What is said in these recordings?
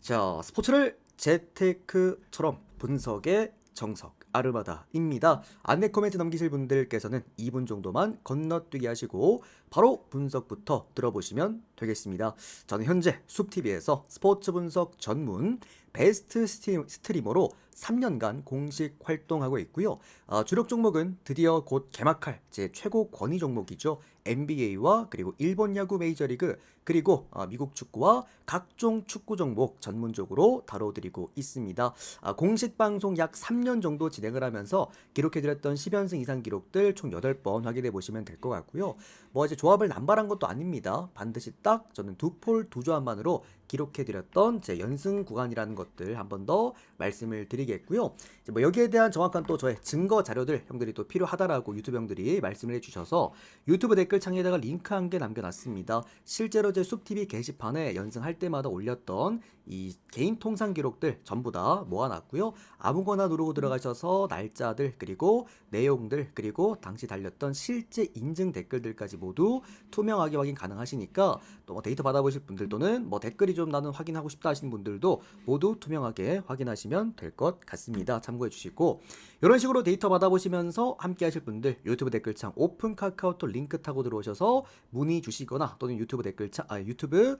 자, 스포츠를 재테크처럼 분석의 정석 아르마다입니다. 안내 코멘트 넘기실 분들께서는 2분 정도만 건너뛰기 하시고 바로 분석부터 들어보시면 되겠습니다. 저는 현재 숲TV에서 스포츠 분석 전문 베스트 스트리머로 3년간 공식 활동하고 있고요. 주력 종목은 드디어 곧 개막할 제 최고 권위 종목이죠. NBA와 그리고 일본 야구 메이저리그 그리고 미국 축구와 각종 축구 종목 전문적으로 다뤄드리고 있습니다. 공식 방송 약 3년 정도 진행을 하면서 기록해드렸던 10연승 이상 기록들 총 8번 확인해 보시면 될 것 같고요. 뭐 이제 조합을 남발한 것도 아닙니다. 반드시 딱 저는 두 폴 두 조합만으로 기록해드렸던 제 연승 구간이라는 것들 한 번 더 말씀을 드리겠고요. 이제 뭐 여기에 대한 정확한 또 저의 증거 자료들 형들이 또 필요하다라고 유튜브 형들이 말씀을 해주셔서 유튜브 댓글창에다가 링크 한 개 남겨놨습니다. 실제로 제 숲TV 게시판에 연승할 때마다 올렸던 이 개인 통산 기록들 전부 다 모아놨고요. 아무거나 누르고 들어가셔서 날짜들 그리고 내용들 그리고 당시 달렸던 실제 인증 댓글들까지 모두 투명하게 확인 가능하시니까 또 뭐 데이터 받아보실 분들 또는 뭐 댓글이 좀 나는 확인하고 싶다 하시는 분들도 모두 투명하게 확인하시면 될 것 같습니다. 참고해 주시고 이런 식으로 데이터 받아보시면서 함께 하실 분들 유튜브 댓글창 오픈 카카오톡 링크 타고 들어오셔서 문의 주시거나 또는 유튜브 댓글창 유튜브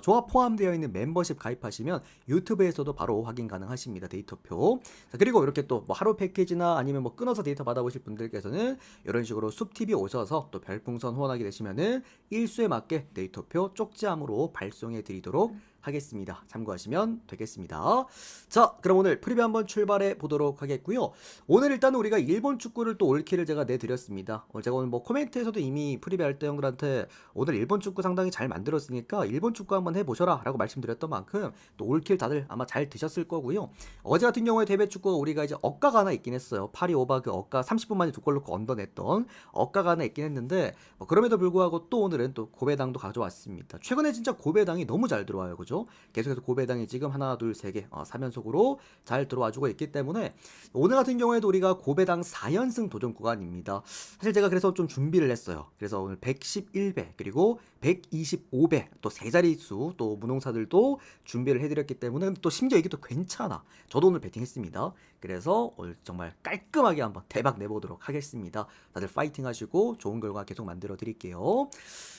조합 포함되어 있는 멤버십 가입하시면 유튜브에서도 바로 확인 가능하십니다. 데이터표. 자, 그리고 이렇게 또 뭐 하루 패키지나 아니면 뭐 끊어서 데이터 받아보실 분들께서는 이런 식으로 숲TV 오셔서 또 별풍선 후원하게 되시면은 일수에 맞게 데이터표 쪽지함으로 발송해 드리도록 하겠습니다. 참고하시면 되겠습니다. 자, 그럼 오늘 프리뷰 한번 출발해 보도록 하겠고요. 오늘 일단 우리가 일본 축구를 또 올킬을 제가 내드렸습니다. 제가 오늘 뭐 코멘트에서도 이미 프리뷰 할 때 형들한테 오늘 일본 축구 상당히 잘 만들었으니까 일본 축구 한번 해보셔라 라고 말씀드렸던 만큼 또 올킬 다들 아마 잘 드셨을 거고요. 어제 같은 경우에 대회 축구 우리가 이제 억가가 하나 있긴 했어요. 파리 오바 그 억가 30분 만에 두 골 넣고 언더냈던 억가가 하나 있긴 했는데 뭐 그럼에도 불구하고 또 오늘은 또 고배당도 가져왔습니다. 최근에 진짜 고배당이 너무 잘 들어와요. 그죠? 계속해서 고배당이 지금 하나 둘 세 개 3연속으로 잘 들어와주고 있기 때문에 오늘 같은 경우에도 우리가 고배당 4연승 도전 구간입니다. 사실 제가 그래서 좀 준비를 했어요. 그래서 오늘 111배 그리고 125배 또 세 자릿수 또 무농사들도 준비를 해드렸기 때문에 또 심지어 이게 또 괜찮아. 저도 오늘 베팅했습니다. 그래서 오늘 정말 깔끔하게 한번 대박 내보도록 하겠습니다. 다들 파이팅 하시고 좋은 결과 계속 만들어 드릴게요.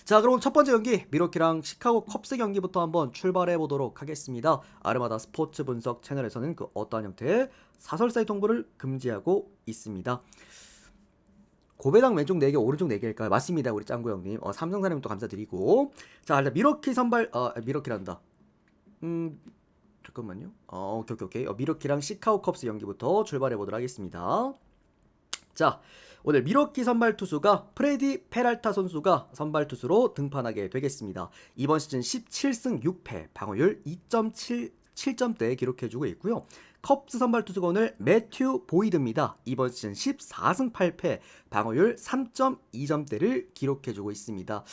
자, 그럼 첫 번째 경기 미러키랑 시카고 컵스 경기부터 한번 출발해 보도록 하겠습니다. 아르마다 스포츠 분석 채널에서는 그 어떠한 형태의 사설 사이트 홍보를 금지하고 있습니다. 고배당 왼쪽 4개 오른쪽 4개일까요? 맞습니다. 우리 짱구 형님. 삼성사님 또 감사드리고. 자, 일단 미러키 선발 미러키란다. 잠깐만요. 오케이. 미러키랑 시카고 컵스 경기부터 출발해 보도록 하겠습니다. 자, 오늘 미러키 선발 투수가 프레디 페랄타 선수가 선발 투수로 등판하게 되겠습니다. 이번 시즌 17승 6패, 방어율 2.77점대 기록해주고 있고요. 컵스 선발 투수가 오늘 매튜 보이드입니다. 이번 시즌 14승 8패, 방어율 3.2점대를 기록해주고 있습니다.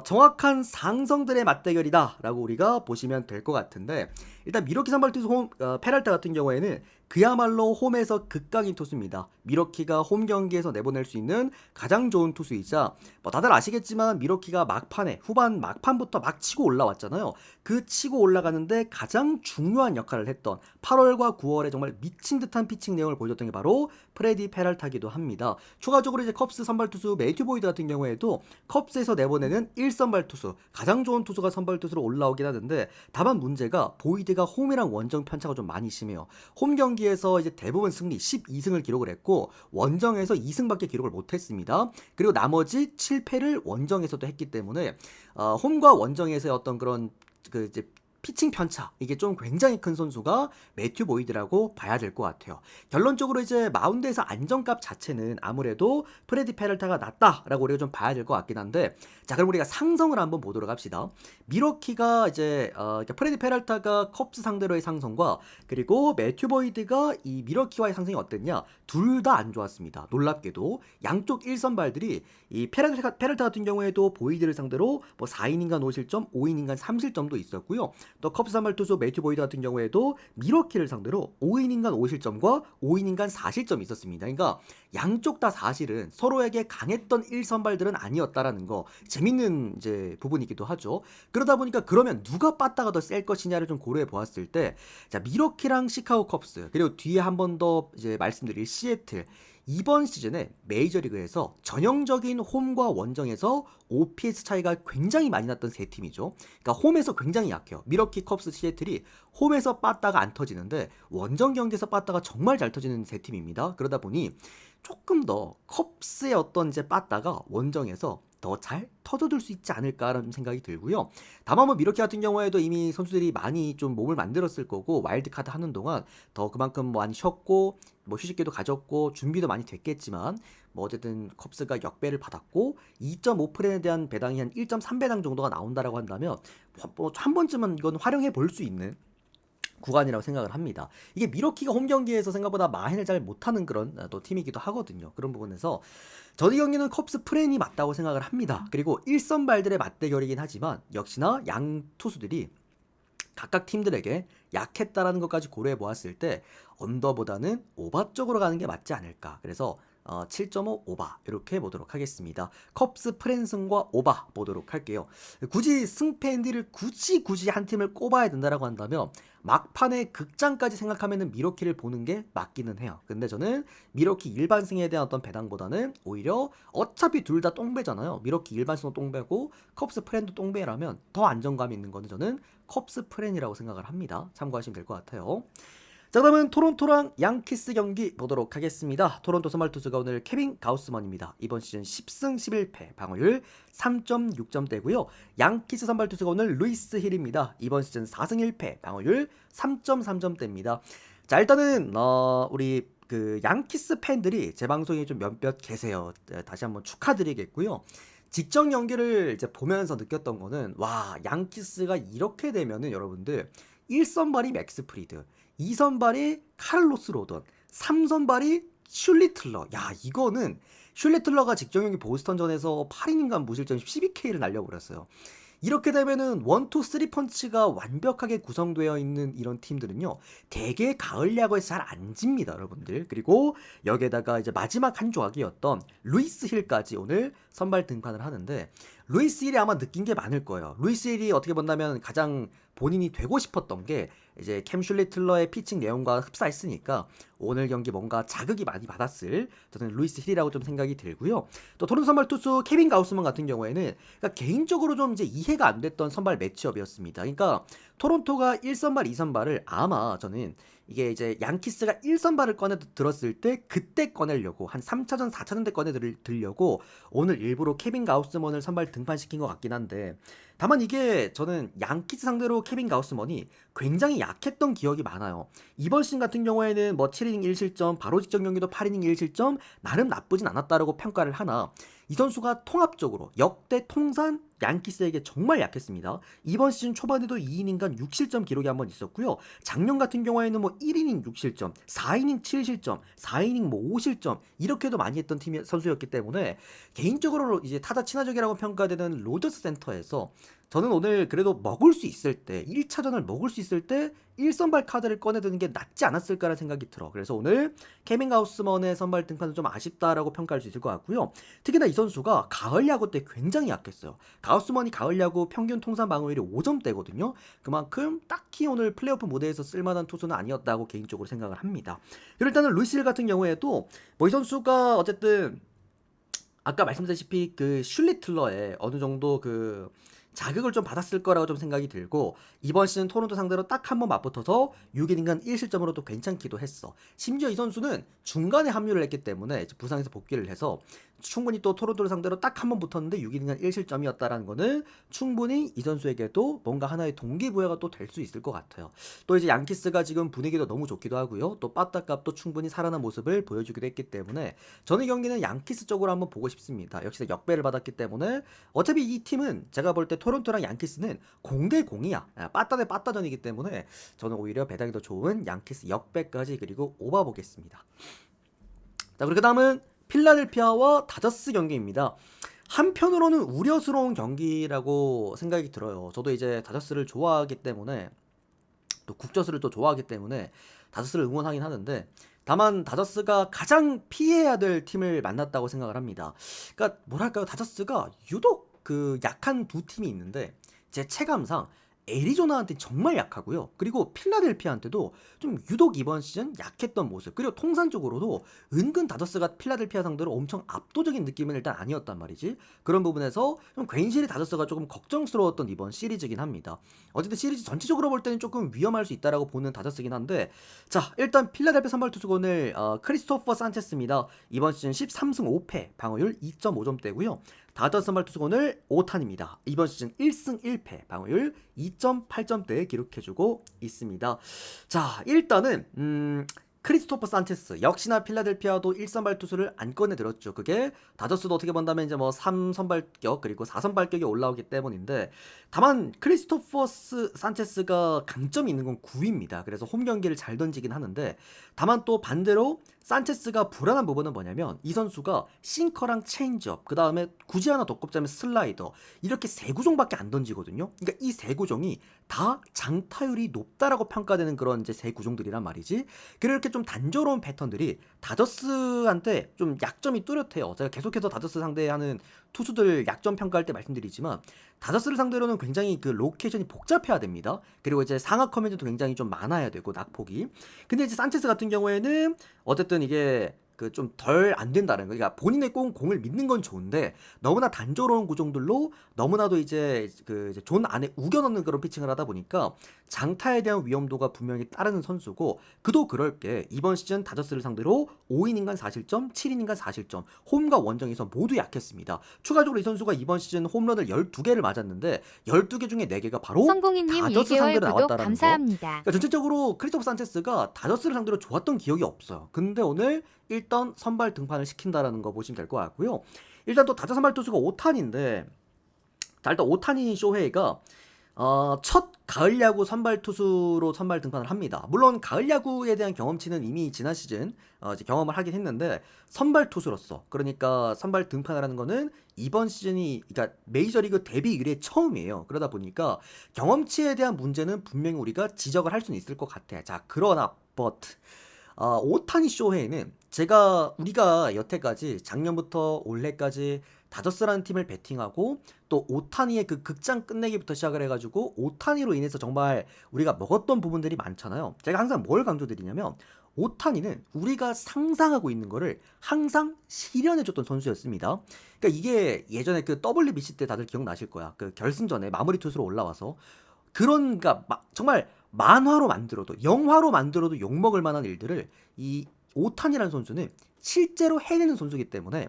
정확한 상성들의 맞대결이다 라고 우리가 보시면 될 것 같은데, 일단 미러키 선발 투수 페랄타 같은 경우에는 그야말로 홈에서 극강인 투수입니다. 미러키가 홈 경기에서 내보낼 수 있는 가장 좋은 투수이자 뭐 다들 아시겠지만 미러키가 막판에 후반 막판부터 막 치고 올라왔잖아요. 그 치고 올라가는데 가장 중요한 역할을 했던 8월과 9월에 정말 미친 듯한 피칭 내용을 보여줬던 게 바로 프레디 페랄타기도 합니다. 추가적으로 이제 컵스 선발 투수 매튜 보이드 같은 경우에도 컵스에서 내보내는 1선발 투수 가장 좋은 투수가 선발 투수로 올라오긴 하는데 다만 문제가 보이드가 홈이랑 원정 편차가 좀 많이 심해요. 홈 경기에서 이제 대부분 승리 12승을 기록을 했고 원정에서 2승밖에 기록을 못했습니다. 그리고 나머지 7패를 원정에서도 했기 때문에 홈과 원정에서의 어떤 그런 그 이제 피칭 편차 이게 좀 굉장히 큰 선수가 매튜 보이드라고 봐야 될 것 같아요. 결론적으로 이제 마운드에서 안정값 자체는 아무래도 프레디 페랄타가 낫다라고 우리가 좀 봐야 될 것 같긴 한데, 자 그럼 우리가 상성을 한번 보도록 합시다. 미러키가 이제 프레디 페랄타가 컵스 상대로의 상성과 그리고 매튜 보이드가 이 미러키와의 상성이 어땠냐, 둘 다 안 좋았습니다. 놀랍게도 양쪽 1선발들이 이 페랄타 같은 경우에도 보이드를 상대로 뭐 4이닝간 5실점, 5이닝간 3실점도 있었고요. 또 컵스 선발 투수 매튜 보이드 같은 경우에도 미러키를 상대로 5이닝간 5실점과 5이닝간 4실점이 있었습니다. 그러니까 양쪽 다 사실은 서로에게 강했던 1선발들은 아니었다라는 거 재밌는 이제 부분이기도 하죠. 그러다 보니까 그러면 누가 빠따가 더 셀 것이냐를 좀 고려해 보았을 때, 자, 미러키랑 시카고 컵스, 그리고 뒤에 한 번 더 이제 말씀드릴 시애틀, 이번 시즌에 메이저리그에서 전형적인 홈과 원정에서 OPS 차이가 굉장히 많이 났던 세 팀이죠. 그러니까 홈에서 굉장히 약해요. 미러키, 컵스, 시애틀이 홈에서 빠따가 안 터지는데 원정 경기에서 빠따가 정말 잘 터지는 세 팀입니다. 그러다 보니 조금 더 컵스의 어떤 이제 빠따가 원정에서 더 잘 터져줄 수 있지 않을까라는 생각이 들고요. 다만 뭐 미러키 같은 경우에도 이미 선수들이 많이 좀 몸을 만들었을 거고 와일드카드 하는 동안 더 그만큼 많이 쉬었고 뭐 휴식기도 가졌고 준비도 많이 됐겠지만 뭐 어쨌든 컵스가 역배를 받았고 2.5프렌에 대한 배당이 한 1.3배당 정도가 나온다라고 한다면 뭐 한 번쯤은 이건 활용해 볼 수 있는 구간이라고 생각을 합니다. 이게 미러키가 홈 경기에서 생각보다 마행을 잘 못하는 그런 또 팀이기도 하거든요. 그런 부분에서 저희 경기는 컵스 프렌이 맞다고 생각을 합니다. 그리고 1선발들의 맞대결이긴 하지만 역시나 양 투수들이 각각 팀들에게 약했다라는 것까지 고려해 보았을 때 언더보다는 오바 쪽으로 가는 게 맞지 않을까. 그래서 7.5 오바 이렇게 보도록 하겠습니다. 컵스 프랜승과 오바 보도록 할게요. 굳이 승패 앤디를 굳이 한 팀을 꼽아야 된다라고 한다면 막판에 극장까지 생각하면은 미러키를 보는 게 맞기는 해요. 근데 저는 미러키 일반승에 대한 어떤 배당보다는 오히려 어차피 둘 다 똥배잖아요. 미러키 일반승도 똥배고 컵스 프랜도 똥배라면 더 안정감 있는 거는 저는 컵스 프랜이라고 생각을 합니다. 참고하시면 될 것 같아요. 자, 그러면 토론토랑 양키스 경기 보도록 하겠습니다. 토론토 선발 투수가 오늘 케빈 가우스먼입니다. 이번 시즌 10승 11패, 방어율 3.6점대고요. 양키스 선발 투수가 오늘 루이스 힐입니다. 이번 시즌 4승 1패, 방어율 3.3점대입니다. 자, 일단은 우리 그 양키스 팬들이 제 방송에 좀 몇몇 계세요. 다시 한번 축하드리겠고요. 직전 경기를 이제 보면서 느꼈던 거는 와, 양키스가 이렇게 되면은 여러분들 1선발이 맥스 프리드, 2선발이 카를로스 로던, 3선발이 슐리틀러. 야, 이거는 슐리틀러가 직전 경기 보스턴전에서 8이닝간 무실점 12K를 날려버렸어요. 이렇게 되면은 1, 2, 3 펀치가 완벽하게 구성되어 있는 이런 팀들은요, 대개 가을 야구에서 잘 안 집니다, 여러분들. 그리고 여기에다가 이제 마지막 한 조각이었던 루이스 힐까지 오늘 선발 등판을 하는데, 루이스 힐이 아마 느낀 게 많을 거예요. 루이스 힐이 어떻게 본다면 가장 본인이 되고 싶었던 게 이제 캠 슐리틀러의 피칭 내용과 흡사했으니까 오늘 경기 뭔가 자극이 많이 받았을 저는 루이스 힐이라고 좀 생각이 들고요. 또 토론토 선발 투수 케빈 가우스먼 같은 경우에는 그러니까 개인적으로 좀 이제 이해가 안 됐던 선발 매치업이었습니다. 그러니까 토론토가 1선발, 2선발을 아마 저는 이게 이제 양키스가 1선발을 꺼내 들었을 때 그때 꺼내려고 한 3차전, 4차전 때 꺼내 들려고 오늘 일부러 케빈 가우스먼을 선발 등판시킨 것 같긴 한데, 다만 이게 저는 양키스 상대로 케빈 가우스먼이 굉장히 약했던 기억이 많아요. 이번 시즌 같은 경우에는 뭐 7이닝 1실점, 바로 직전 경기도 8이닝 1실점, 나름 나쁘진 않았다라고 평가를 하나, 이 선수가 통합적으로 역대 통산 양키스에게 정말 약했습니다. 이번 시즌 초반에도 2이닝간 6실점 기록이 한번 있었고요. 작년 같은 경우에는 뭐 1이닝 6실점, 4이닝 7실점, 4이닝 뭐 5실점 이렇게도 많이 했던 팀 선수였기 때문에 개인적으로 이제 타자 친화적이라고 평가되는 로저스 센터에서 저는 오늘 그래도 먹을 수 있을 때 1차전을 먹을 수 있을 때 1선발 카드를 꺼내드는 게 낫지 않았을까라는 생각이 들어. 그래서 오늘 케빈 가우스먼의 선발 등판은 좀 아쉽다라고 평가할 수 있을 것 같고요. 특히나 이 선수가 가을 야구 때 굉장히 약했어요. 가우스먼이 가을 야구 평균 통산 방어율이 5점대거든요. 그만큼 딱히 오늘 플레이오프 무대에서 쓸만한 투수는 아니었다고 개인적으로 생각을 합니다. 그리고 일단은 루이스 힐 같은 경우에도 뭐 이 선수가 어쨌든 아까 말씀드렸다시피 그 슐리틀러의 어느 정도 그 자극을 좀 받았을 거라고 좀 생각이 들고, 이번 시즌 토론토 상대로 딱 한 번 맞붙어서 6이닝간 1실점으로도 괜찮기도 했어. 심지어 이 선수는 중간에 합류를 했기 때문에 부상에서 복귀를 해서 충분히 또 토론토를 상대로 딱 한 번 붙었는데 6이닝간 1실점이었다라는 거는 충분히 이 선수에게도 뭔가 하나의 동기부여가 또 될 수 있을 것 같아요. 또 이제 양키스가 지금 분위기도 너무 좋기도 하고요. 또 빠따값도 충분히 살아난 모습을 보여주기도 했기 때문에 저는 이 경기는 양키스 쪽으로 한번 보고 싶습니다. 역시나 역배를 받았기 때문에 어차피 이 팀은 제가 볼 때 토론토랑 양키스는 공대 공이야. 빠따 대 빠따전이기 때문에 저는 오히려 배당이 더 좋은 양키스 역배까지 그리고 오바 보겠습니다. 자, 그리고 그 다음은 필라델피아와 다저스 경기입니다. 한편으로는 우려스러운 경기라고 생각이 들어요. 저도 이제 다저스를 좋아하기 때문에 또 국저스를 또 좋아하기 때문에 다저스를 응원하긴 하는데 다만 다저스가 가장 피해야 될 팀을 만났다고 생각을 합니다. 그러니까 뭐랄까요? 다저스가 유독 그 약한 두 팀이 있는데 제 체감상 애리조나한테 정말 약하고요. 그리고 필라델피아한테도 좀 유독 이번 시즌 약했던 모습. 그리고 통산적으로도 은근 다저스가 필라델피아 상대로 엄청 압도적인 느낌은 일단 아니었단 말이지. 그런 부분에서 좀 괜시리 다저스가 조금 걱정스러웠던 이번 시리즈긴 합니다. 어쨌든 시리즈 전체적으로 볼 때는 조금 위험할 수 있다라고 보는 다저스긴 한데 자 일단 필라델피아 선발 투수군을 크리스토퍼 산체스입니다. 이번 시즌 13승 5패 방어율 2.5점대고요. 다저스 선발 투수군을 오탄입니다. 이번 시즌 1승 1패 방어율 2.8점대 기록해주고 있습니다. 자 일단은 크리스토퍼 산체스 역시나 필라델피아도 1선발 투수를 안 꺼내들었죠. 그게 다저스도 어떻게 본다면 이제 뭐 3선발격 그리고 4선발격이 올라오기 때문인데 다만 크리스토퍼 산체스가 강점이 있는 건 구위입니다. 그래서 홈 경기를 잘 던지긴 하는데 다만 또 반대로 산체스가 불안한 부분은 뭐냐면 이 선수가 싱커랑 체인지업 그 다음에 굳이 하나 더 꼽자면 슬라이더 이렇게 세 구종밖에 안 던지거든요. 그러니까 이 세 구종이 다 장타율이 높다라고 평가되는 그런 이제 세 구종들이란 말이지. 그렇게 좀 단조로운 패턴들이 다저스한테 좀 약점이 뚜렷해요. 제가 계속해서 다저스 상대하는 투수들 약점 평가할 때 말씀드리지만 다저스를 상대로는 굉장히 그 로케이션이 복잡해야 됩니다. 그리고 이제 상하 커맨드도 굉장히 좀 많아야 되고 낙폭이. 근데 이제 산체스 같은 경우에는 어쨌든 이게 그 좀 덜 안 된다는 거. 그러니까 본인의 공을 믿는 건 좋은데 너무나 단조로운 구종들로 너무나도 이제 그 이제 존 안에 우겨 넣는 그런 피칭을 하다 보니까 장타에 대한 위험도가 분명히 따르는 선수고 그도 그럴 게 이번 시즌 다저스를 상대로 5이닝간 4실점, 7이닝간 4실점, 홈과 원정에서 모두 약했습니다. 추가적으로 이 선수가 이번 시즌 홈런을 12개를 맞았는데 12개 중에 4개가 바로 성공이님 다저스 1개월 상대로 구독 나왔다라는 거. 감사합니다. 그러니까 전체적으로 크리스토프 산체스가 다저스를 상대로 좋았던 기억이 없어요. 근데 오늘 일단 선발 등판을 시킨다라는 거 보시면 될 것 같고요. 일단 또 다저 선발 투수가 오탄인데 자 일단 오타니 쇼헤이가 첫 가을 야구 선발 투수로 선발 등판을 합니다. 물론 가을 야구에 대한 경험치는 이미 지난 시즌 이제 경험을 하긴 했는데 선발 투수로서 그러니까 선발 등판을 하는 거는 이번 시즌이 그러니까 메이저리그 데뷔 이래 처음이에요. 그러다 보니까 경험치에 대한 문제는 분명히 우리가 지적을 할 수는 있을 것 같아. 자 그러나 오타니 쇼헤이는 우리가 여태까지 작년부터 올해까지 다저스라는 팀을 배팅하고 또 오타니의 그 극장 끝내기부터 시작을 해가지고 오타니로 인해서 정말 우리가 먹었던 부분들이 많잖아요. 제가 항상 뭘 강조드리냐면 오타니는 우리가 상상하고 있는 거를 항상 실현해줬던 선수였습니다. 그러니까 이게 예전에 그 WBC 때 다들 기억나실 거야. 그 결승전에 마무리 투수로 올라와서 그러니까 정말 만화로 만들어도 영화로 만들어도 욕먹을 만한 일들을 이 오탄이라는 선수는 실제로 해내는 선수이기 때문에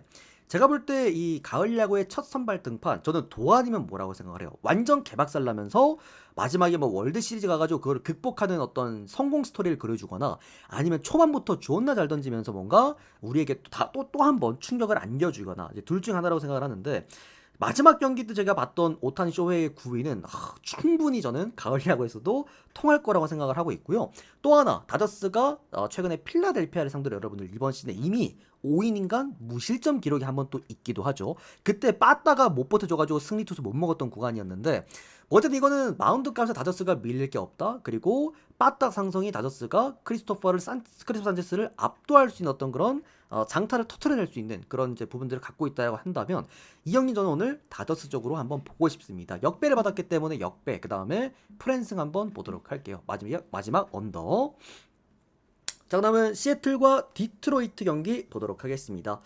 제가 볼 때 이 가을 야구의 첫 선발 등판 저는 도안이면 뭐라고 생각을 해요. 완전 개박살 나면서 마지막에 뭐 월드 시리즈 가가지고 그걸 극복하는 어떤 성공 스토리를 그려주거나 아니면 초반부터 존나 잘 던지면서 뭔가 우리에게 또 한 번 충격을 안겨주거나 이제 둘 중 하나라고 생각을 하는데 마지막 경기 때 제가 봤던 오타니 쇼헤이의 구위는 충분히 저는 가을 야구에서도 통할 거라고 생각을 하고 있고요. 또 하나 다저스가 최근에 필라델피아를 상대로 여러분들 이번 시즌에 이미 5이닝간 무실점 기록이 한 번 또 있기도 하죠. 그때 빠따가 못 버텨줘가지고 승리 투수 못 먹었던 구간이었는데 어쨌든 이거는 마운드 값에 다저스가 밀릴 게 없다. 그리고 빠따 상성이 다저스가 크리스토퍼 산체스를 압도할 수 있는 어떤 그런 장타를 터트려낼 수 있는 그런 이제 부분들을 갖고 있다고 한다면 이 형님 저는 오늘 다저스 쪽으로 한번 보고 싶습니다. 역배를 받았기 때문에 역배 그 다음에 프랜승 한번 보도록 할게요. 마지막 언더. 자 그다음은 시애틀과 디트로이트 경기 보도록 하겠습니다.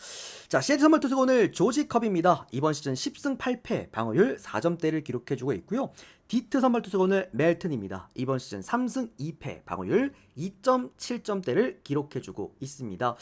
자 시애틀 선발 투수가 오늘 조지 컵입니다. 이번 시즌 10승 8패 방어율 4점대를 기록해주고 있고요. 디트 선발 투수가 오늘 멜튼입니다. 이번 시즌 3승 2패 방어율 2.7점대를 기록해주고 있습니다.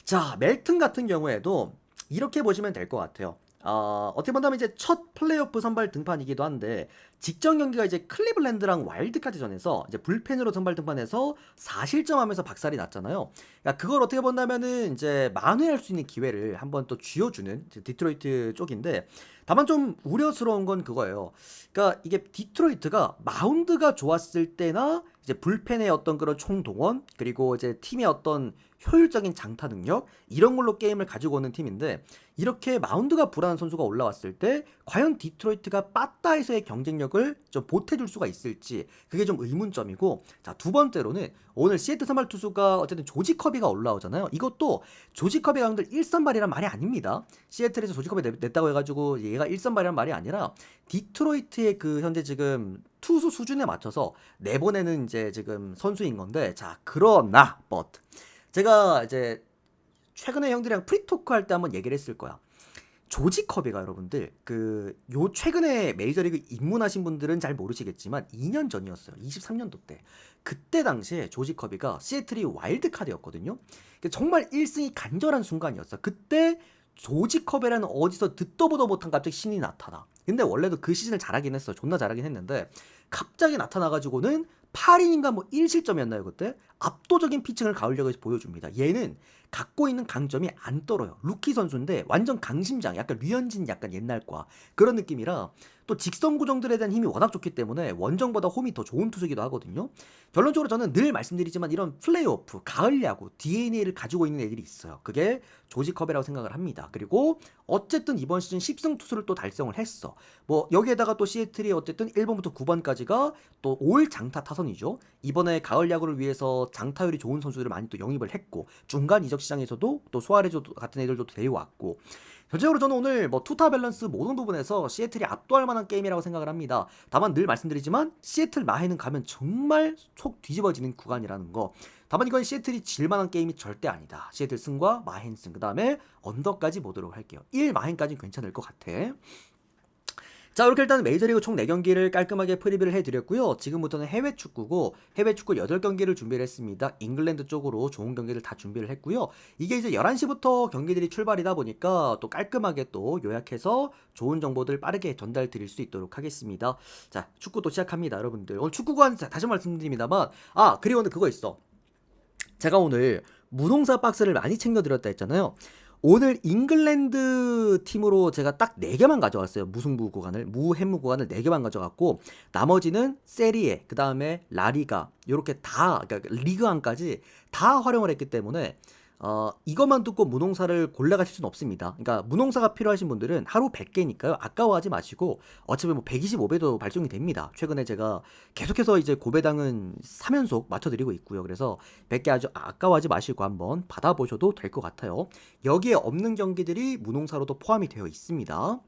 자 멜튼 같은 경우에도 이렇게 보시면 될 것 같아요. 어떻게 본다면 이제 첫 플레이오프 선발 등판이기도 한데 직전 경기가 이제 클리블랜드랑 와일드카드전에서 이제 불펜으로 선발 등판해서 4실점하면서 박살이 났잖아요. 그러니까 그걸 어떻게 본다면은 이제 만회할 수 있는 기회를 한번 또 쥐어주는 디트로이트 쪽인데, 다만 좀 우려스러운 건 그거예요. 그러니까 이게 디트로이트가 마운드가 좋았을 때나 이제 불펜의 어떤 그런 총동원, 그리고 이제 팀의 어떤 효율적인 장타 능력, 이런 걸로 게임을 가지고 오는 팀인데, 이렇게 마운드가 불안한 선수가 올라왔을 때 과연 디트로이트가 빠따에서의 경쟁력을 좀 보태줄 수가 있을지, 그게 좀 의문점이고, 자, 두 번째로는 오늘 시애틀 선발 투수가 어쨌든 조지 커비가 올라오잖아요. 이것도 조지 커비가 형들 1선발이란 말이 아닙니다. 시애틀에서 조지 커비 냈다고 해가지고 얘가 1선발이란 말이 아니라 디트로이트의 그 현재 지금 투수 수준에 맞춰서 내보내는 이제 지금 선수인 건데, 자, 그러나 제가 이제 최근에 형들이랑 프리토크 할 때 한번 얘기를 했을 거야. 조지 커비가 여러분들 요 최근에 메이저리그 입문하신 분들은 잘 모르시겠지만 2년 전이었어요. 23년도 때. 그때 당시에 조지 커비가 시애틀이 와일드카드였거든요. 정말 1승이 간절한 순간이었어. 그때 조지 커비라는 어디서 듣도 보도 못한 갑자기 신이 나타나. 근데 원래도 그 시즌을 잘하긴 했어. 존나 잘하긴 했는데 갑자기 나타나가지고는 8이닝가 뭐 1실점이었나요 그때? 압도적인 피칭을 가을야구에서 보여줍니다. 얘는 갖고 있는 강점이 안 떨어요. 루키 선수인데 완전 강심장, 약간 류현진 약간 옛날과 그런 느낌이라, 또 직선 고정들에 대한 힘이 워낙 좋기 때문에 원정보다 홈이 더 좋은 투수기도 하거든요. 결론적으로 저는 늘 말씀드리지만 이런 플레이오프, 가을 야구 DNA를 가지고 있는 애들이 있어요. 그게 조지 커비라고 생각을 합니다. 그리고 어쨌든 이번 시즌 10승 투수를 또 달성을 했어. 뭐 여기에다가 또 시애틀이 어쨌든 1번부터 9번까지가 또 올 장타 타선이죠. 이번에 가을 야구를 위해서 장타율이 좋은 선수들을 많이 또 영입을 했고, 중간 이적 시장에서도 또 수아레즈 같은 애들도 데려왔고, 전체적으로 저는 오늘 뭐 투타 밸런스 모든 부분에서 시애틀이 압도할 만한 게임이라고 생각을 합니다. 다만 늘 말씀드리지만 시애틀 마해는 가면 정말 속 뒤집어지는 구간이라는 거. 다만 이건 시애틀이 질만한 게임이 절대 아니다. 시애틀 승과 마헨 승, 그 다음에 언더까지 보도록 할게요. 1 마헨까지는 괜찮을 것 같아. 자, 이렇게 일단 메이저리그 총 4경기를 깔끔하게 프리뷰를 해드렸고요. 지금부터는 해외 축구고, 해외 축구 8경기를 준비를 했습니다. 잉글랜드 쪽으로 좋은 경기를 다 준비를 했고요. 이게 이제 11시부터 경기들이 출발이다 보니까 또 깔끔하게 또 요약해서 좋은 정보들 빠르게 전달 드릴 수 있도록 하겠습니다. 자, 축구 또 시작합니다, 여러분들. 오늘 축구관 다시 말씀드립니다만, 그리고 오늘 그거 있어. 제가 오늘 무농사 박스를 많이 챙겨드렸다 했잖아요. 오늘 잉글랜드 팀으로 제가 딱 4개만 가져왔어요. 무승부 구간을, 무해무 구간을 4개만 가져갔고, 나머지는 세리에, 그 다음에 라리가, 요렇게 다, 그러니까 리그안까지 다 활용을 했기 때문에 이것만 듣고 무농사를 골라가실 수는 없습니다. 그러니까 무농사가 필요하신 분들은 하루 100개니까요. 아까워하지 마시고, 어차피 뭐 125배도 발송이 됩니다. 최근에 제가 계속해서 이제 고배당은 3연속 맞춰드리고 있고요. 그래서 100개 아주 아까워하지 마시고 한번 받아보셔도 될 것 같아요. 여기에 없는 경기들이 무농사로도 포함이 되어 있습니다.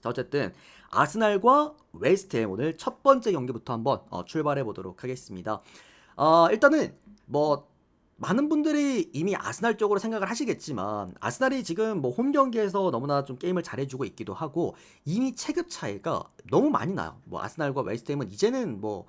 자, 어쨌든 아스날과 웨스트햄 오늘 첫 번째 경기부터 한번 출발해 보도록 하겠습니다. 일단은 뭐 많은 분들이 이미 아스날 쪽으로 생각을 하시겠지만, 아스날이 지금 뭐 홈 경기에서 너무나 좀 게임을 잘해주고 있기도 하고, 이미 체급 차이가 너무 많이 나요. 뭐 아스날과 웨스트햄은 이제는 뭐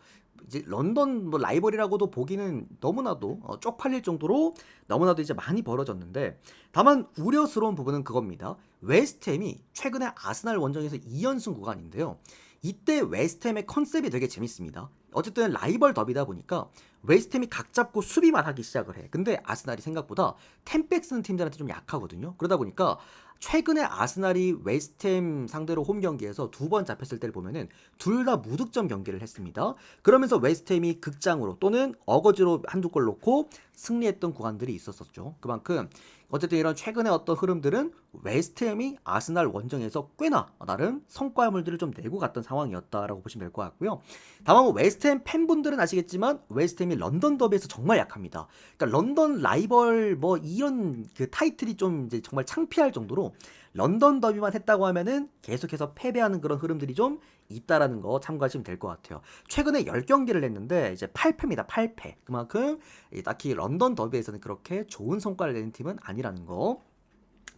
이제 런던 뭐 라이벌이라고도 보기는 너무나도 쪽팔릴 정도로 너무나도 이제 많이 벌어졌는데, 다만 우려스러운 부분은 그겁니다. 웨스트햄이 최근에 아스날 원정에서 2연승 구간인데요. 이때 웨스트햄의 컨셉이 되게 재밌습니다. 어쨌든 라이벌 더비다 보니까 웨스트햄이 각 잡고 수비만 하기 시작을 해. 근데 아스날이 생각보다 템백 쓰는 팀들한테 좀 약하거든요. 그러다 보니까 최근에 아스날이 웨스트햄 상대로 홈 경기에서 2번 잡혔을 때를 보면은 둘 다 무득점 경기를 했습니다. 그러면서 웨스트햄이 극장으로 또는 어거지로 한두 골 넣고 승리했던 구간들이 있었었죠. 그만큼 어쨌든 이런 최근의 어떤 흐름들은 웨스트햄이 아스날 원정에서 꽤나 나름 성과물들을 좀 내고 갔던 상황이었다라고 보시면 될 것 같고요. 다만 뭐 웨스트햄 팬분들은 아시겠지만 웨스트햄이 런던 더비에서 정말 약합니다. 그러니까 런던 라이벌 뭐 이런 그 타이틀이 좀 이제 정말 창피할 정도로 런던 더비만 했다고 하면은 계속해서 패배하는 그런 흐름들이 좀 있다라는 거 참고하시면 될 것 같아요. 최근에 10경기를 했는데 이제 8패입니다. 8패. 그만큼 딱히 런던 더비에서는 그렇게 좋은 성과를 내는 팀은 아니라는 거.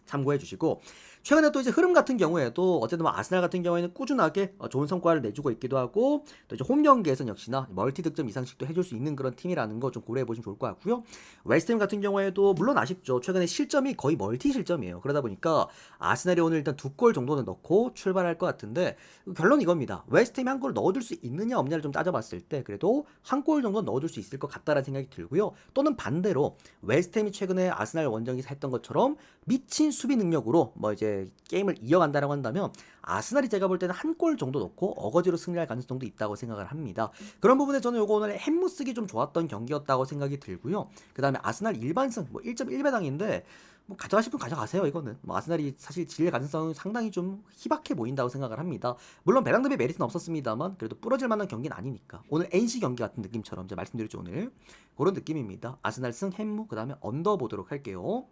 참고해 주시고 최근에 또 이제 흐름 같은 경우에도 어쨌든 뭐 아스날 같은 경우에는 꾸준하게 좋은 성과를 내주고 있기도 하고 또 이제 홈 경기에서는 역시나 멀티 득점 이상씩도 해줄 수 있는 그런 팀이라는 거 좀 고려해 보시면 좋을 것 같고요. 웨스트햄 같은 경우에도 물론 아쉽죠. 최근에 실점이 거의 멀티 실점이에요. 그러다 보니까 아스날이 오늘 일단 2골 정도는 넣고 출발할 것 같은데 결론 이겁니다. 웨스트햄이 한 골 넣어줄 수 있느냐 없냐를 좀 따져봤을 때 그래도 한 골 정도 넣어줄 수 있을 것 같다라는 생각이 들고요. 또는 반대로 웨스트햄이 최근에 아스날 원정에서 했던 것처럼 미친 수비 능력으로 뭐 이제 게임을 이어간다라고 한다면 아스날이 제가 볼 때는 한 골 정도 넣고 어거지로 승리할 가능성도 있다고 생각을 합니다. 그런 부분에 저는 요거 오늘 햄무 쓰기 좀 좋았던 경기였다고 생각이 들고요. 그 다음에 아스날 일반승 뭐 1.1배당인데 뭐 가져가실 분 가져가세요. 이거는 뭐 아스날이 사실 질 가능성은 상당히 좀 희박해 보인다고 생각을 합니다. 물론 배당 대비 메리트는 없었습니다만 그래도 부러질 만한 경기는 아니니까 오늘 NC 경기 같은 느낌처럼 이제 말씀드렸죠. 오늘 그런 느낌입니다. 아스날 승 햄무 그 다음에 언더 보도록 할게요.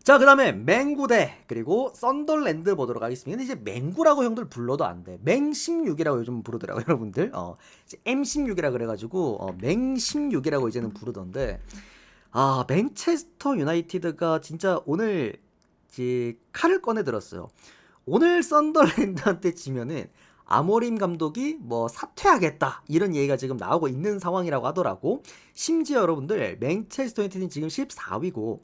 자, 그 다음에 맹구 대 그리고 썬덜랜드 보도록 하겠습니다. 근데 이제 맹구라고 형들 불러도 안 돼. 맹16이라고 요즘 부르더라고요, 여러분들. 이제 M16이라 그래가지고 맹16이라고 이제는 부르던데 맨체스터 유나이티드가 진짜 오늘 이제 칼을 꺼내 들었어요. 오늘 썬덜랜드한테 지면은 아모림 감독이 뭐 사퇴하겠다 이런 얘기가 지금 나오고 있는 상황이라고 하더라고. 심지어 여러분들 맨체스터 유나이티드는 지금 14위고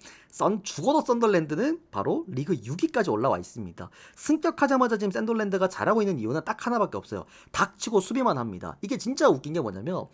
죽어도 썬덜랜드는 바로 리그 6위까지 올라와 있습니다. 승격하자마자 지금 썬덜랜드가 잘하고 있는 이유는 딱 하나밖에 없어요. 닥치고 수비만 합니다. 이게 진짜 웃긴 게 뭐냐면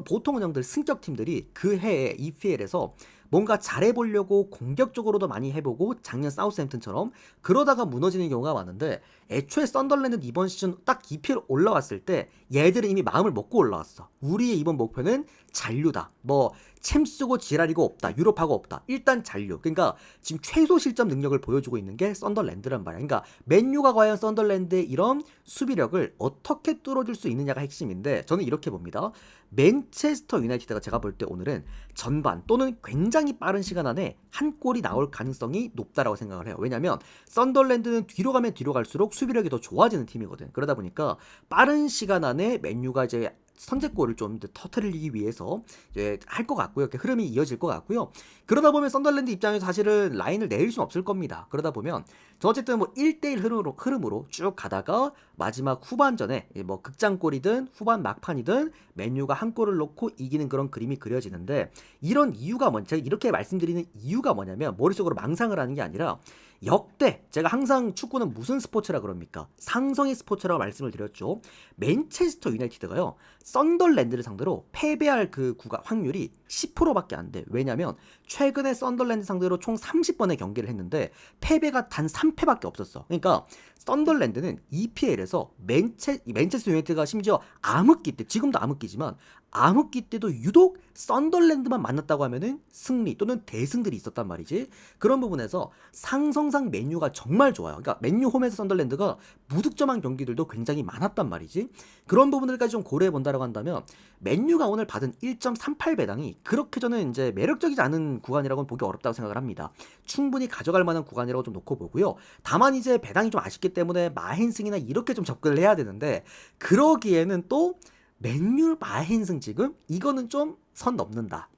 보통 형들 승격팀들이 그 해에 EPL에서 뭔가 잘해보려고 공격적으로도 많이 해보고 작년 사우스햄튼처럼 그러다가 무너지는 경우가 많은데 애초에 썬덜랜드는 이번 시즌 딱 EPL 올라왔을 때 얘들은 이미 마음을 먹고 올라왔어. 우리의 이번 목표는 잔류다. 뭐 챔스고 지랄이고 없다. 유럽하고 없다. 일단 잔류. 그러니까 지금 최소 실점 능력을 보여주고 있는 게 썬덜랜드란 말이야. 그러니까 맨유가 과연 썬덜랜드의 이런 수비력을 어떻게 뚫어줄 수 있느냐가 핵심인데 저는 이렇게 봅니다. 맨체스터 유나이티드가 제가 볼 때 오늘은 전반 또는 굉장히 빠른 시간 안에 한 골이 나올 가능성이 높다라고 생각을 해요. 왜냐면 썬덜랜드는 뒤로 가면 뒤로 갈수록 수비력이 더 좋아지는 팀이거든. 그러다 보니까 빠른 시간 안에 맨유가 이제 선제골을 좀 터트리기 위해서 이제 할 것 같고요. 이렇게 흐름이 이어질 것 같고요. 그러다 보면 썬덜랜드 입장에서 사실은 라인을 내릴 수는 없을 겁니다. 그러다 보면 저 어쨌든 뭐 1대1 흐름으로 쭉 가다가 마지막 후반전에 뭐 극장골이든 후반 막판이든 맨유가 한 골을 넣고 이기는 그런 그림이 그려지는데 이런 이유가 제가 이렇게 말씀드리는 이유가 뭐냐면 머릿속으로 망상을 하는 게 아니라 역대 제가 항상 축구는 무슨 스포츠라 그럽니까? 상성의 스포츠라고 말씀을 드렸죠. 맨체스터 유나이티드가요. 썬덜랜드를 상대로 패배할 그 확률이 10%밖에 안 돼. 왜냐면 최근에 썬덜랜드 상대로 총 30번의 경기를 했는데 패배가 단 3패밖에 없었어. 그러니까 썬덜랜드는 EPL에서 맨체스터 유나이티드가 심지어 암흑기 때 지금도 암흑기지만 암흑기 때도 유독 썬덜랜드만 만났다고 하면은 승리 또는 대승들이 있었단 말이지. 그런 부분에서 상성상 맨유가 정말 좋아요. 그러니까 맨유 홈에서 썬덜랜드가 무득점한 경기들도 굉장히 많았단 말이지. 그런 부분들까지 좀 고려해 본다라고 한다면 맨유가 오늘 받은 1.38배당이 그렇게 저는 이제 매력적이지 않은 구간이라고는 보기 어렵다고 생각을 합니다. 충분히 가져갈 만한 구간이라고 좀 놓고 보고요. 다만 이제 배당이 좀 아쉽기 때문에 마헨승이나 이렇게 좀 접근을 해야 되는데 그러기에는 또 맨유 마헨승 지금 이거는 좀 선 넘는다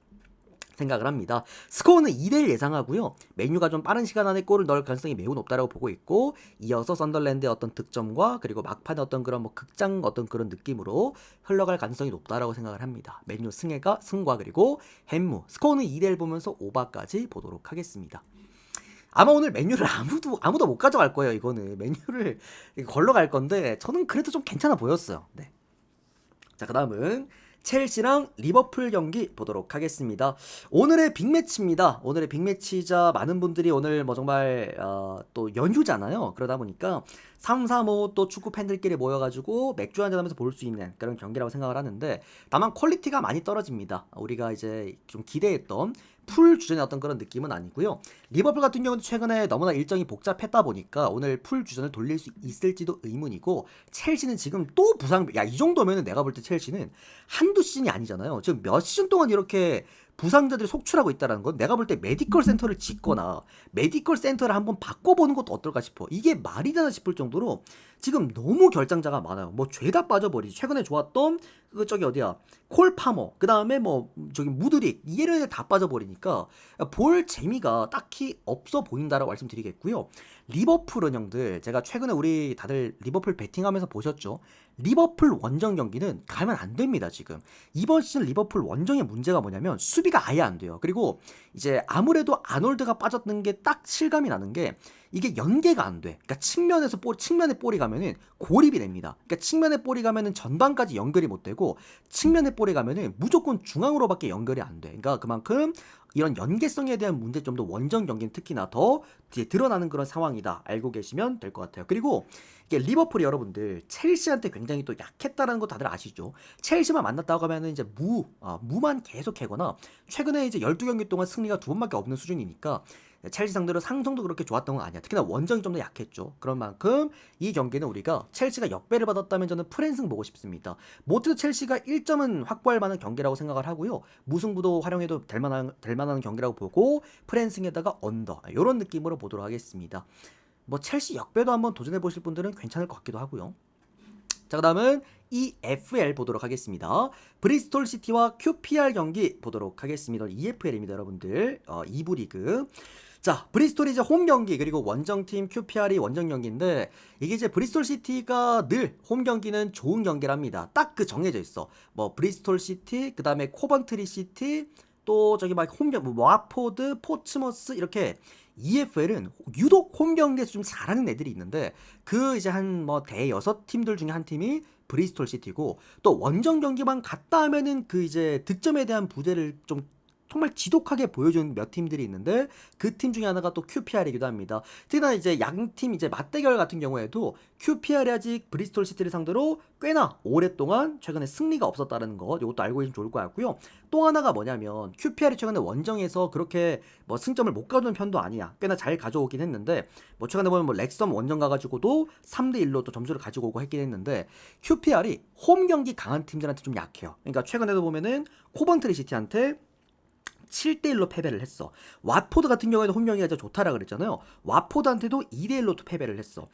생각을 합니다. 스코어는 2대1 예상하고요. 맨유가 좀 빠른 시간 안에 골을 넣을 가능성이 매우 높다라고 보고 있고 이어서 썬덜랜드의 어떤 득점과 그리고 막판의 어떤 그런 뭐 극장 어떤 그런 느낌으로 흘러갈 가능성이 높다라고 생각을 합니다. 맨유 승과 그리고 햄무 스코어는 2대1 보면서 오바까지 보도록 하겠습니다. 아마 오늘 맨유를 아무도 못 가져갈 거예요. 이거는 맨유를 걸러 갈 건데 저는 그래도 좀 괜찮아 보였어요. 네. 자, 그 다음은 첼시랑 리버풀 경기 보도록 하겠습니다. 오늘의 빅매치입니다. 오늘의 빅매치이자 많은 분들이 오늘 뭐 정말 또 연휴잖아요. 그러다 보니까 3-3-5 또 축구 팬들끼리 모여가지고 맥주 한잔하면서 볼 수 있는 그런 경기라고 생각을 하는데 다만 퀄리티가 많이 떨어집니다. 우리가 이제 좀 기대했던 풀 주전의 어떤 그런 느낌은 아니고요. 리버풀 같은 경우는 최근에 너무나 일정이 복잡했다 보니까 오늘 풀 주전을 돌릴 수 있을지도 의문이고 첼시는 지금 또 부상 이 정도면은 내가 볼 때 첼시는 한두 시즌이 아니잖아요. 지금 몇 시즌 동안 이렇게 부상자들이 속출하고 있다는 건 내가 볼 때 메디컬 센터를 짓거나 메디컬 센터를 한번 바꿔보는 것도 어떨까 싶어. 이게 말이 되나 싶을 정도로 지금 너무 결장자가 많아요. 뭐 죄다 빠져버리지. 최근에 좋았던 그 저기 어디야 콜 파머, 그 다음에 뭐 저기 무드릭, 이래를 다 빠져버리니까 볼 재미가 딱히 없어 보인다라고 말씀드리겠고요. 리버풀은 형들, 제가 최근에 우리 다들 리버풀 베팅하면서 보셨죠? 리버풀 원정 경기는 가면 안 됩니다. 지금 이번 시즌 리버풀 원정의 문제가 뭐냐면 수비가 아예 안 돼요. 그리고 이제 아무래도 아놀드가 빠졌는 게 딱 실감이 나는 게 이게 연계가 안 돼. 그러니까 측면에 볼이 가면은 고립이 됩니다. 그러니까 측면에 볼이 가면은 전방까지 연결이 못 되고, 측면에 볼이 가면은 무조건 중앙으로밖에 연결이 안 돼. 그러니까 그만큼 이런 연계성에 대한 문제점도 원정 경기는 특히나 더 뒤에 드러나는 그런 상황이다. 알고 계시면 될 것 같아요. 그리고 이게 리버풀이 여러분들 첼시한테 굉장히 또 약했다라는 거 다들 아시죠? 첼시만 만났다고 하면은 이제 무만 계속 해거나 최근에 이제 12경기 동안 승리가 2번밖에 없는 수준이니까 첼시 상대로 상성도 그렇게 좋았던 건 아니야. 특히나 원정이 좀 더 약했죠. 그런 만큼 이 경기는 우리가 첼시가 역배를 받았다면 저는 프랜승 보고 싶습니다. 모두 첼시가 1점은 확보할 만한 경기라고 생각을 하고요. 무승부도 활용해도 될 만한 경기라고 보고 프랜승에다가 언더, 이런 느낌으로 보도록 하겠습니다. 뭐 첼시 역배도 한번 도전해 보실 분들은 괜찮을 것 같기도 하고요. 자, 그 다음은 EFL 보도록 하겠습니다. 브리스톨 시티와 QPR 경기 보도록 하겠습니다. EFL입니다, 여러분들. 2부 리그. 자, 브리스톨이 이제 홈 경기, 그리고 원정팀 QPR이 원정 경기인데, 이게 이제 브리스톨 시티가 늘 홈 경기는 좋은 경기랍니다. 딱 그 정해져 있어. 뭐 브리스톨 시티, 그 다음에 코번트리 시티, 또 저기 막 홈 경기, 와포드, 포츠머스, 이렇게 EFL은 유독 홈 경기에서 좀 잘하는 애들이 있는데, 그 이제 한 뭐 대여섯 팀들 중에 한 팀이 브리스톨 시티고, 또 원정 경기만 갔다 하면은 그 이제 득점에 대한 부재를 좀 정말 지독하게 보여준 몇 팀들이 있는데, 그 팀 중에 하나가 또 QPR이기도 합니다. 특히나 이제 양팀 이제 맞대결 같은 경우에도 QPR이 아직 브리스톨 시티를 상대로 꽤나 오랫동안 최근에 승리가 없었다는 거, 이것도 알고 계시면 좋을 것 같고요. 또 하나가 뭐냐면 QPR이 최근에 원정에서 그렇게 뭐 승점을 못 가져오는 편도 아니야. 꽤나 잘 가져오긴 했는데, 뭐 최근에 보면 뭐 렉섬 원정 가가지고도 3대1로 또 점수를 가지고 오고 했긴 했는데, QPR이 홈 경기 강한 팀들한테 좀 약해요. 그러니까 최근에도 보면은 코번트리 시티한테 7대1로 패배를 했어. 왓포드 같은 경우에는 홈 경기가 진짜 좋다라 그랬잖아요. 왓포드한테도 2대1로 패배를 했어.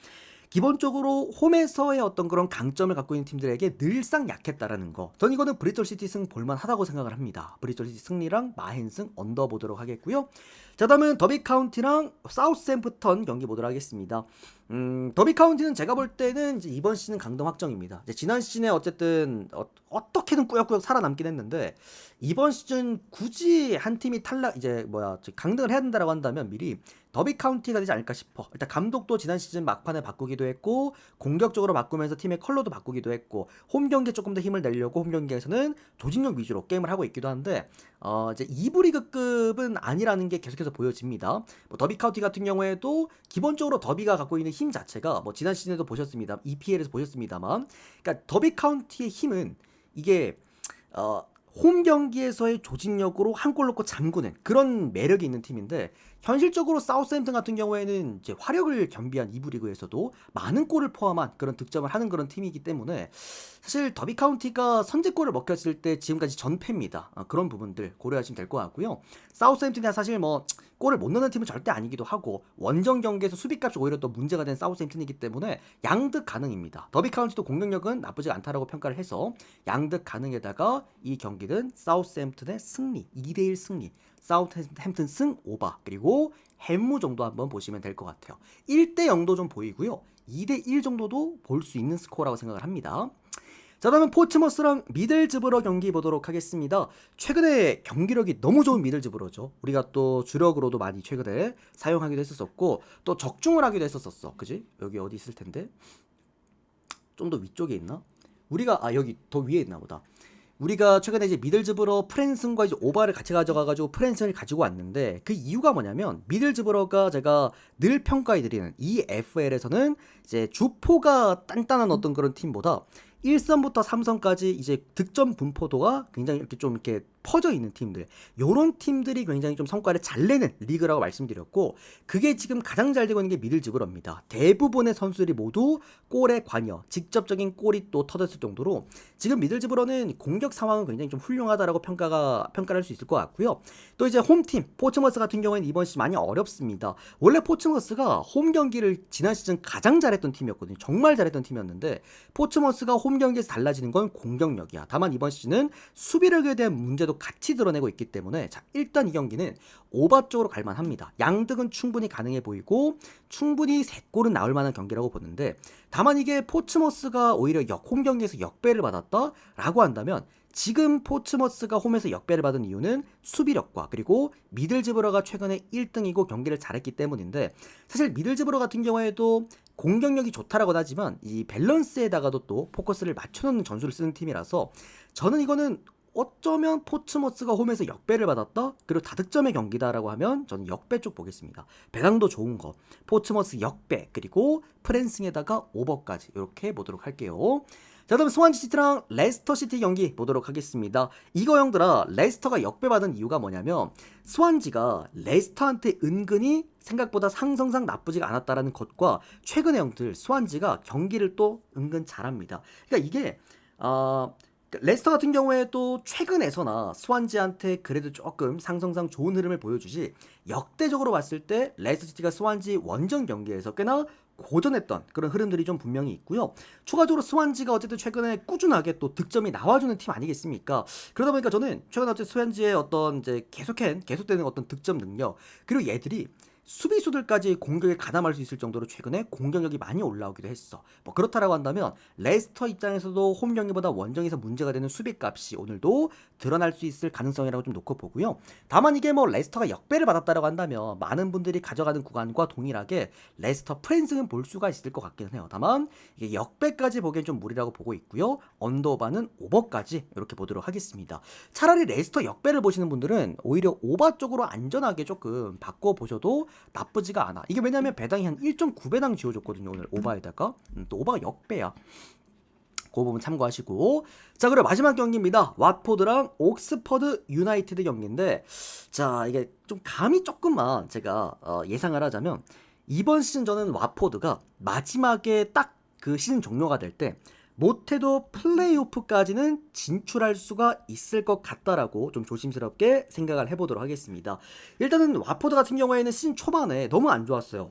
기본적으로 홈에서의 어떤 그런 강점을 갖고 있는 팀들에게 늘상 약했다라는 거. 전 이거는 브리스톨 시티 승 볼만하다고 생각을 합니다. 브리스톨 시티 승리랑 마헨승 언더 보도록 하겠고요. 자, 다음은 더비 카운티랑 사우스햄프턴 경기 보도록 하겠습니다. 더비 카운티는 제가 볼 때는 이제 이번 시즌 강등 확정입니다. 이제 지난 시즌에 어쨌든 어떻게든 꾸역꾸역 살아남긴 했는데, 이번 시즌 굳이 한 팀이 강등을 해야 된다라고 한다면 미리 더비 카운티가 되지 않을까 싶어. 일단 감독도 지난 시즌 막판에 바꾸기도 했고, 공격적으로 바꾸면서 팀의 컬러도 바꾸기도 했고, 홈 경기에 조금 더 힘을 내려고 홈 경기에서는 조직력 위주로 게임을 하고 있기도 한데, 이제 2부 리그급은 아니라는 게 계속해서 보여집니다. 뭐 더비 카운티 같은 경우에도 기본적으로 더비가 갖고 있는 힘 자체가 뭐 지난 시즌에도 보셨습니다. EPL에서 보셨습니다만, 그러니까 더비 카운티의 힘은 이게 홈 경기에서의 조직력으로 한 골 넣고 잠그는 그런 매력이 있는 팀인데, 현실적으로 사우스햄튼 같은 경우에는 이제 화력을 겸비한 2부 리그에서도 많은 골을 포함한 그런 득점을 하는 그런 팀이기 때문에, 사실 더비 카운티가 선제골을 먹혔을 때 지금까지 전패입니다. 그런 부분들 고려하시면 될 것 같고요. 사우스햄튼이 사실 뭐 골을 못 넣는 팀은 절대 아니기도 하고, 원정 경기에서 수비값이 오히려 또 문제가 된 사우스햄튼이기 때문에 양득 가능입니다. 더비 카운티도 공격력은 나쁘지 않다라고 평가를 해서 양득 가능에다가 이 경기는 사우스햄튼의 승리, 2대1 승리, 사우스햄튼 승 오바, 그리고 햄무 정도 한번 보시면 될 것 같아요. 1대0도 좀 보이고요. 2대1 정도도 볼 수 있는 스코어라고 생각을 합니다. 자, 다음은 포츠머스랑 미들즈브러 경기 보도록 하겠습니다. 최근에 경기력이 너무 좋은 미들즈브러죠. 우리가 또 주력으로도 많이 최근에 사용하기도 했었고, 또 적중을 하기도 했었어. 그지? 여기 어디 있을 텐데? 좀 더 위쪽에 있나? 우리가 여기 더 위에 있나 보다. 우리가 최근에 이제 미들즈브러 프랜슨과 이제 오바를 같이 가져가가지고 프랜슨을 가지고 왔는데, 그 이유가 뭐냐면 미들즈브러가 제가 늘 평가해드리는 이 FL에서는 이제 주포가 단단한 어떤 그런 팀보다 1선부터 3선까지 이제 득점 분포도가 굉장히 이렇게 좀 이렇게 퍼져 있는 팀들, 요런 팀들이 굉장히 좀 성과를 잘 내는 리그라고 말씀드렸고, 그게 지금 가장 잘 되고 있는 게 미들즈브러입니다. 대부분의 선수들이 모두 골에 관여, 직접적인 골이 또 터졌을 정도로 지금 미들즈브러는 공격 상황은 굉장히 좀 훌륭하다라고 평가를 할 수 있을 것 같고요. 또 이제 홈팀 포츠머스 같은 경우에는 이번 시즌 많이 어렵습니다. 원래 포츠머스가 홈 경기를 지난 시즌 가장 잘했던 팀이었거든요. 정말 잘했던 팀이었는데, 포츠머스가 홈 경기에서 달라지는 건 공격력이야. 다만 이번 시즌은 수비력에 대한 문제도 같이 드러내고 있기 때문에, 자, 일단 이 경기는 오바 쪽으로 갈만합니다. 양득은 충분히 가능해 보이고 충분히 3골은 나올 만한 경기라고 보는데, 다만 이게 포츠머스가 오히려 홈 경기에서 역배를 받았다 라고 한다면, 지금 포츠머스가 홈에서 역배를 받은 이유는 수비력과 그리고 미들즈브러가 최근에 1등이고 경기를 잘했기 때문인데, 사실 미들즈브러 같은 경우에도 공격력이 좋다라고 하지만 이 밸런스에다가도 또 포커스를 맞춰놓는 전술을 쓰는 팀이라서, 저는 이거는 어쩌면 포츠머스가 홈에서 역배를 받았다, 그리고 다득점의 경기다라고 하면 저는 역배 쪽 보겠습니다. 배당도 좋은 거, 포츠머스 역배, 그리고 프랜승에다가 오버까지 이렇게 보도록 할게요. 자, 그럼 스완지시티랑 레스터시티 경기 보도록 하겠습니다. 이거 형들아, 레스터가 역배받은 이유가 뭐냐면, 스완지가 레스터한테 은근히 생각보다 상성상 나쁘지가 않았다라는 것과, 최근에 형들 스완지가 경기를 또 은근 잘합니다. 그러니까 이게 레스터 같은 경우에도 최근에서나 스완지한테 그래도 조금 상성상 좋은 흐름을 보여주지, 역대적으로 봤을 때 레스터시티가 스완지 원정 경기에서 꽤나 고전했던 그런 흐름들이 좀 분명히 있고요. 추가적으로 스완지가 어쨌든 최근에 꾸준하게 또 득점이 나와주는 팀 아니겠습니까? 그러다 보니까 저는 최근에 어쨌든 스완지의 어떤 이제 계속되는 어떤 득점 능력, 그리고 얘들이 수비수들까지 공격에 가담할 수 있을 정도로 최근에 공격력이 많이 올라오기도 했어. 뭐 그렇다라고 한다면 레스터 입장에서도 홈 경기보다 원정에서 문제가 되는 수비값이 오늘도 드러날 수 있을 가능성이라고 좀 놓고 보고요. 다만 이게 뭐 레스터가 역배를 받았다라고 한다면 많은 분들이 가져가는 구간과 동일하게 레스터 프랜승은 볼 수가 있을 것 같기는 해요. 다만 이게 역배까지 보기엔 좀 무리라고 보고 있고요. 언더바는 오버까지 이렇게 보도록 하겠습니다. 차라리 레스터 역배를 보시는 분들은 오히려 오버 쪽으로 안전하게 조금 바꿔보셔도 나쁘지가 않아. 이게 왜냐면 배당이 한 1.9배당 지어줬거든요, 오늘 오바에다가. 또 오바가 역배야. 그 부분 참고하시고. 자, 그리고 마지막 경기입니다. 왓포드랑 옥스퍼드 유나이티드 경기인데, 자, 이게 좀 감이 조금만 제가 예상을 하자면, 이번 시즌 저는 왓포드가 마지막에 딱 그 시즌 종료가 될 때 못해도 플레이오프까지는 진출할 수가 있을 것 같다라고 좀 조심스럽게 생각을 해보도록 하겠습니다. 일단은 왓포드 같은 경우에는 시즌 초반에 너무 안 좋았어요.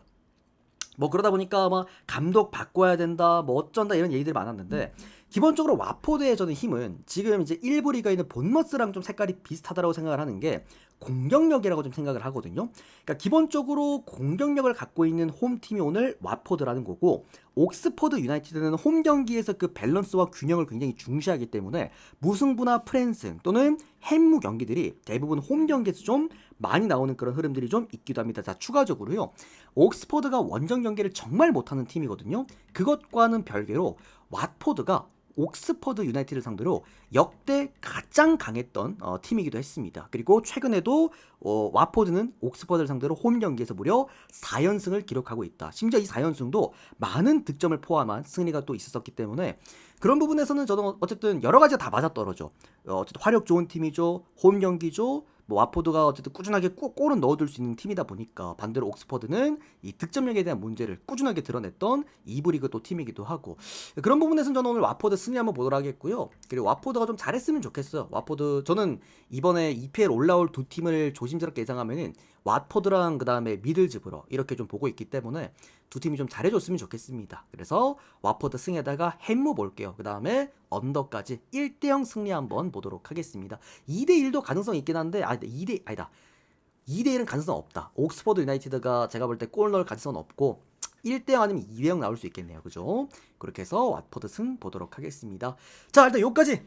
뭐 그러다 보니까 막 감독 바꿔야 된다, 뭐 어쩐다 이런 얘기들이 많았는데, 기본적으로 왓포드의 저는 힘은 지금 이제 1부 리그에 있는 본머스랑 좀 색깔이 비슷하다고 생각을 하는 게 공격력이라고 좀 생각을 하거든요. 그러니까 기본적으로 공격력을 갖고 있는 홈팀이 오늘 왓포드라는 거고, 옥스퍼드 유나이티드는 홈 경기에서 그 밸런스와 균형을 굉장히 중시하기 때문에 무승부나 프랜승 또는 햄무 경기들이 대부분 홈 경기에서 좀 많이 나오는 그런 흐름들이 좀 있기도 합니다. 자, 추가적으로요, 옥스퍼드가 원정 경기를 정말 못하는 팀이거든요. 그것과는 별개로 왓포드가 옥스퍼드 유나이티드를 상대로 역대 가장 강했던 팀이기도 했습니다. 그리고 최근에도 왓포드는 옥스퍼드를 상대로 홈 경기에서 무려 4연승을 기록하고 있다. 심지어 이 4연승도 많은 득점을 포함한 승리가 또 있었기 때문에, 그런 부분에서는 저는 어쨌든 여러 가지가 다 맞아떨어져. 어쨌든 화력 좋은 팀이죠. 홈 경기죠. 뭐 왓포드가 어쨌든 꾸준하게 골은 넣어둘 수 있는 팀이다 보니까, 반대로 옥스퍼드는 이 득점력에 대한 문제를 꾸준하게 드러냈던 2부 리그 또 팀이기도 하고, 그런 부분에서는 저는 오늘 왓포드 승리 한번 보도록 하겠고요. 그리고 왓포드가 좀 잘했으면 좋겠어요. 왓포드, 저는 이번에 EPL 올라올 두 팀을 조심스럽게 예상하면은 왓포드랑 그 다음에 미들즈브러 이렇게 좀 보고 있기 때문에 두 팀이 좀 잘해줬으면 좋겠습니다. 그래서 왓포드 승에다가 햄무 볼게요. 그 다음에 언더까지 1대0 승리 한번 보도록 하겠습니다. 2대1도 가능성이 있긴 한데, 2대1은 가능성 없다. 옥스퍼드 유나이티드가 제가 볼 때 골 넣을 가능성은 없고 1대0 아니면 2대0 나올 수 있겠네요. 그죠? 그렇게 해서 왓포드 승 보도록 하겠습니다. 자, 일단 여기까지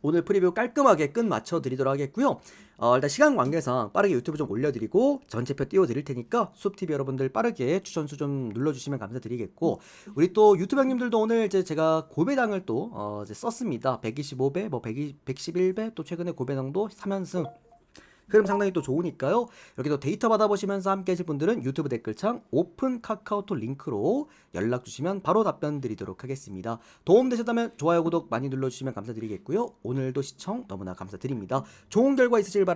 오늘 프리뷰 깔끔하게 끝 맞춰드리도록 하겠고요. 일단 시간 관계상 빠르게 유튜브 좀 올려드리고 전체표 띄워드릴 테니까 수업TV 여러분들 빠르게 추천수 좀 눌러주시면 감사드리겠고, 우리 또 유튜브 형님들도 오늘 이제 제가 고배당을 또 이제 썼습니다. 125배, 뭐 111배, 또 최근에 고배당도 3연승. 흐름 상당히 또 좋으니까요. 여기도 데이터 받아보시면서 함께 하실 분들은 유튜브 댓글창 오픈 카카오톡 링크로 연락 주시면 바로 답변 드리도록 하겠습니다. 도움 되셨다면 좋아요, 구독 많이 눌러주시면 감사드리겠고요. 오늘도 시청 너무나 감사드립니다. 좋은 결과 있으실 바랍니다.